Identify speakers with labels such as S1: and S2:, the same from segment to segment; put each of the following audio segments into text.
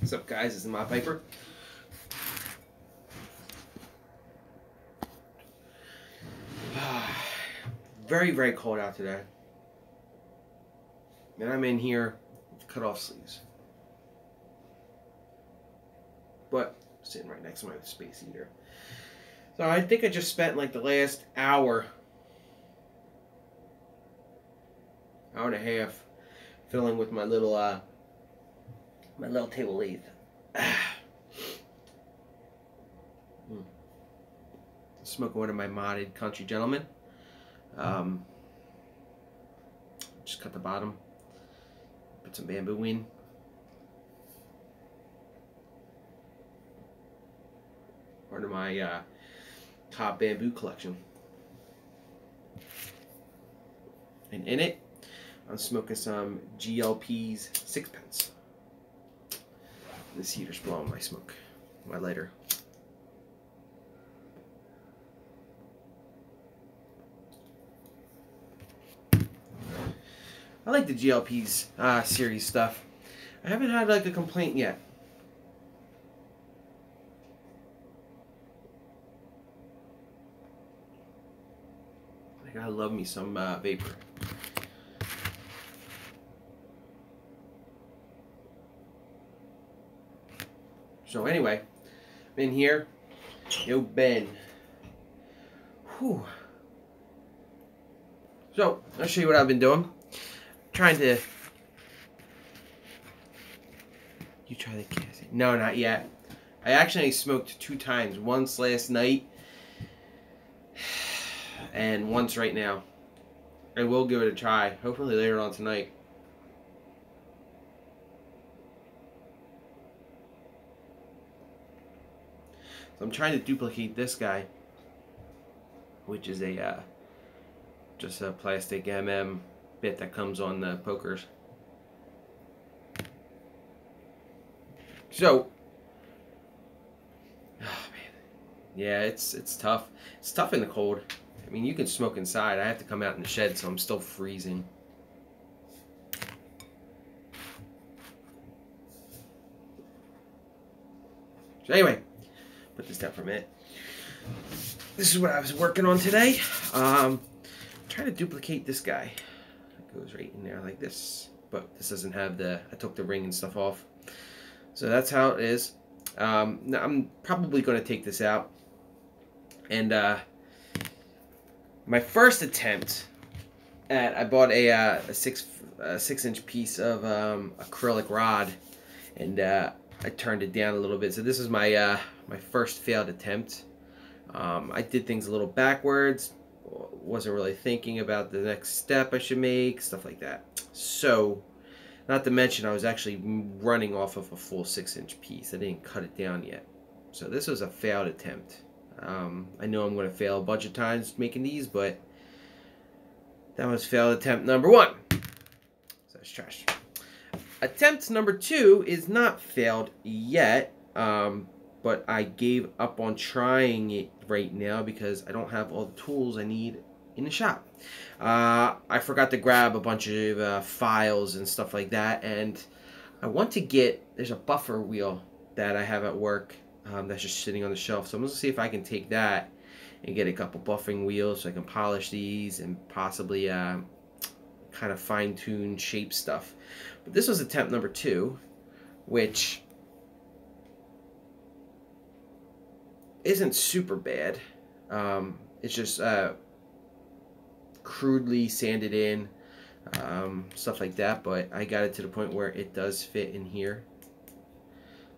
S1: What's up, guys? This is my Piper. Very, very cold out today. And I'm in here with cut off sleeves. But sitting right next to my space heater. So I think I just spent like the last hour and a half filling with my little table lathe. Smoking one of my modded Country Gentlemen. Just cut the bottom, put some bamboo in. Part of my Cobb bamboo collection. And in it, I'm smoking some GLP's Sixpence. This heater's blowing my smoke, my lighter. I like the GLP's series stuff. I haven't had like a complaint yet. Like, I love me some vapor. So anyway, I'm in here. Yo, Ben. Whew. So I'll show you what I've been doing. Trying to. You try the casting? No, not yet. I actually smoked 2 times. Once last night, and once right now. I will give it a try. Hopefully later on tonight. So I'm trying to duplicate this guy, which is a just a plastic MM bit that comes on the pokers. So, oh man, yeah, it's tough. It's tough in the cold. I mean, you can smoke inside. I have to come out in the shed, so I'm still freezing. So anyway, put this down for a minute. This is what I was working on today. Trying to duplicate this guy. It goes right in there like this, but this doesn't have the. I took the ring and stuff off, so that's how it is. Now I'm probably going to take this out, and my first attempt at I bought a 6-inch piece of acrylic rod, and I turned it down a little bit. So this is my my first failed attempt. I did things a little backwards. Wasn't really thinking about the next step I should make, stuff like that. So, not to mention I was actually running off of a full 6-inch piece. I didn't cut it down yet. So this was a failed attempt. I know I'm going to fail a bunch of times making these, but that was failed attempt number 1. So that's trash. Attempt number 2 is not failed yet, but I gave up on trying it right now because I don't have all the tools I need in the shop. I forgot to grab a bunch of files and stuff like that, and I want to get, there's a buffer wheel that I have at work that's just sitting on the shelf, so I'm going to see if I can take that and get a couple buffing wheels so I can polish these and possibly kind of fine-tune shape stuff. But this was attempt number 2, which isn't super bad. It's just crudely sanded in, stuff like that, but I got it to the point where it does fit in here.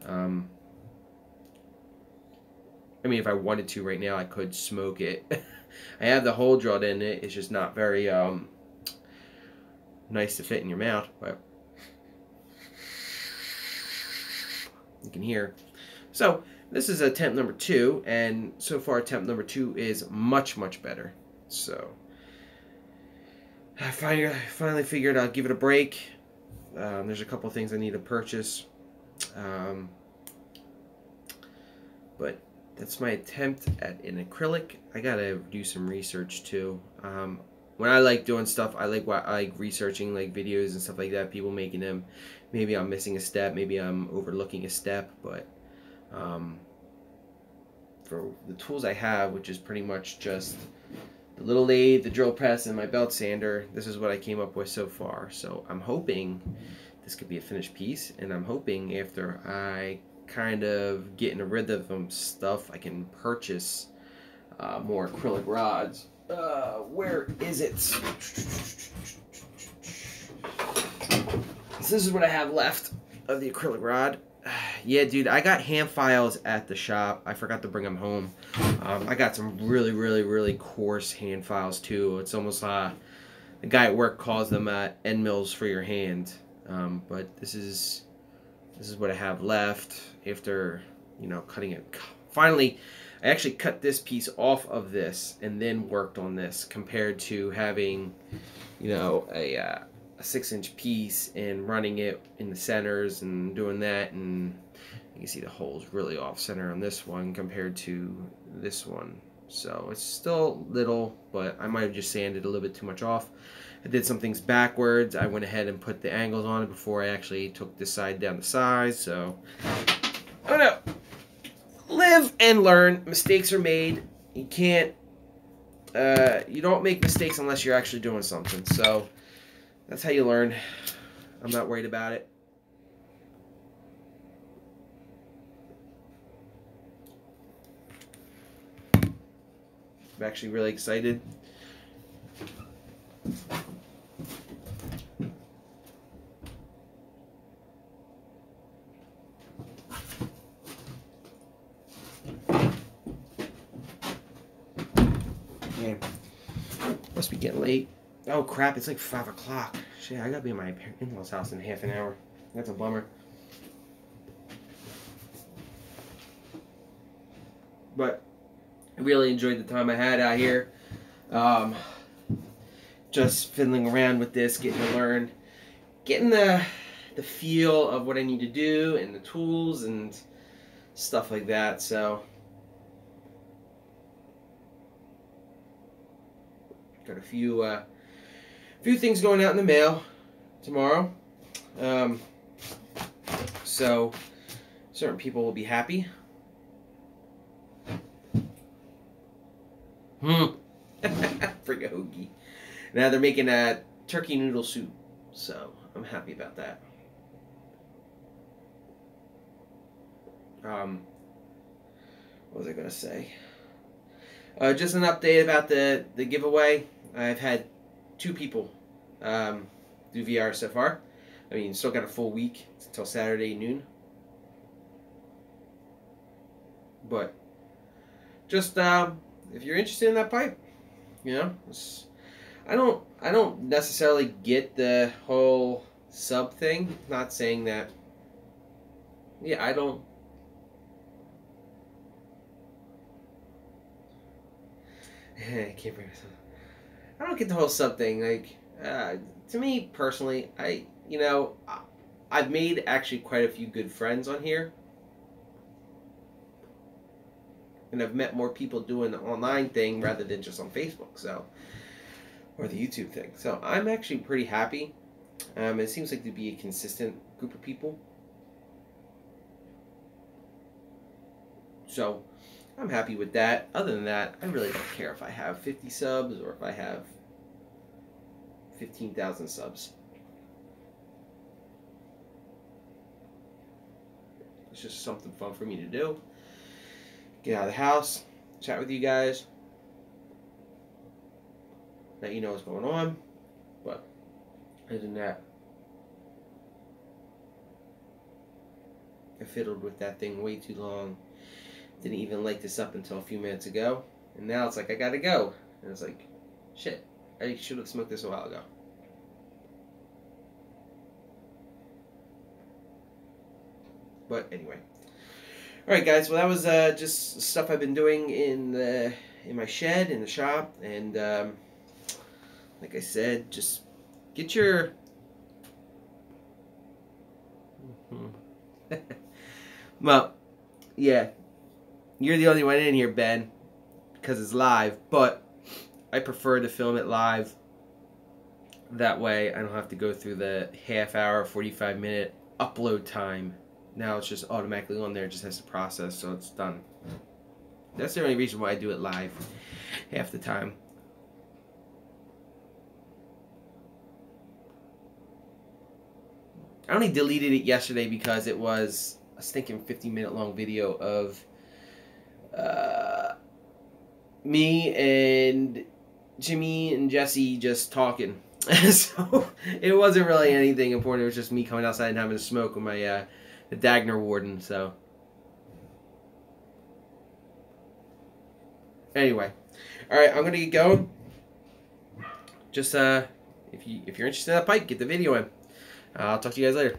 S1: I mean, if I wanted to right now, I could smoke it. I have the hole drilled in it. It's just not very nice to fit in your mouth, but you can hear. So this is attempt number 2, and so far attempt number 2 is much, much better. So I finally figured I'll give it a break. There's a couple things I need to purchase, but that's my attempt at an acrylic. I gotta do some research too. when I like doing stuff, I like researching like videos and stuff like that, people making them. Maybe I'm missing a step, maybe I'm overlooking a step, but for the tools I have, which is pretty much just the little lathe, the drill press, and my belt sander, this is what I came up with so far. So I'm hoping this could be a finished piece, and I'm hoping after I kind of get in a rhythm of stuff, I can purchase more acrylic rods. Where is it? So this is what I have left of the acrylic rod. Yeah, dude, I got hand files at the shop. I forgot to bring them home. I got some really coarse hand files too. It's almost the guy at work calls them end mills for your hand. But this is what I have left after, you know, cutting it. Finally, I actually cut this piece off of this and then worked on this, compared to having, you know, a 6-inch piece and running it in the centers and doing that, and you can see the holes really off center on this one compared to this one. So it's still little, but I might have just sanded a little bit too much off. I did some things backwards. I went ahead and put the angles on it before I actually took this side down the size. So I don't know. Live and learn. Mistakes are made. You can't. You don't make mistakes unless you're actually doing something. So that's how you learn. I'm not worried about it. I'm actually really excited. Man, must be getting late. Oh crap, it's like 5 o'clock. Shit, I gotta be in my in-laws' house in half an hour. That's a bummer. But I really enjoyed the time I had out here. Just fiddling around with this, getting to learn, getting the feel of what I need to do and the tools and stuff like that. So got a few things going out in the mail tomorrow. So certain people will be happy. Frick a hoagie. Now they're making a turkey noodle soup, so I'm happy about that. What was I gonna say? Just an update about the giveaway. I've had 2 people do VR so far. I mean, still got a full week until Saturday noon. But just if you're interested in that pipe, you know, I don't necessarily get the whole sub thing. Not saying that. Yeah, I don't. I can't bring myself. I don't get the whole sub thing. Like, to me personally, I've made actually quite a few good friends on here. And I've met more people doing the online thing rather than just on Facebook, so, or the YouTube thing. So I'm actually pretty happy. It seems like to be a consistent group of people. So I'm happy with that. Other than that, I really don't care if I have 50 subs or if I have 15,000 subs. It's just something fun for me to do. Get out of the house, chat with you guys, let you know what's going on. But other than that, I fiddled with that thing way too long. Didn't even light this up until a few minutes ago, and now it's like I gotta go. And it's like, shit, I should have smoked this a while ago. But anyway. Alright guys, well that was just stuff I've been doing in my shed, in the shop, and like I said, just get your well, yeah, you're the only one in here, Ben, because it's live, but I prefer to film it live That way I don't have to go through the half-hour, 45-minute upload time. Now it's just automatically on there. It just has to process, so it's done. That's the only reason why I do it live half the time. I only deleted it yesterday because it was a stinking 50-minute long video of me and Jimmy and Jesse just talking. So it wasn't really anything important. It was just me coming outside and having a smoke with my the Dagner warden. So anyway, all right, I'm gonna get going. Just if you're interested in that pipe, get the video in. I'll talk to you guys later.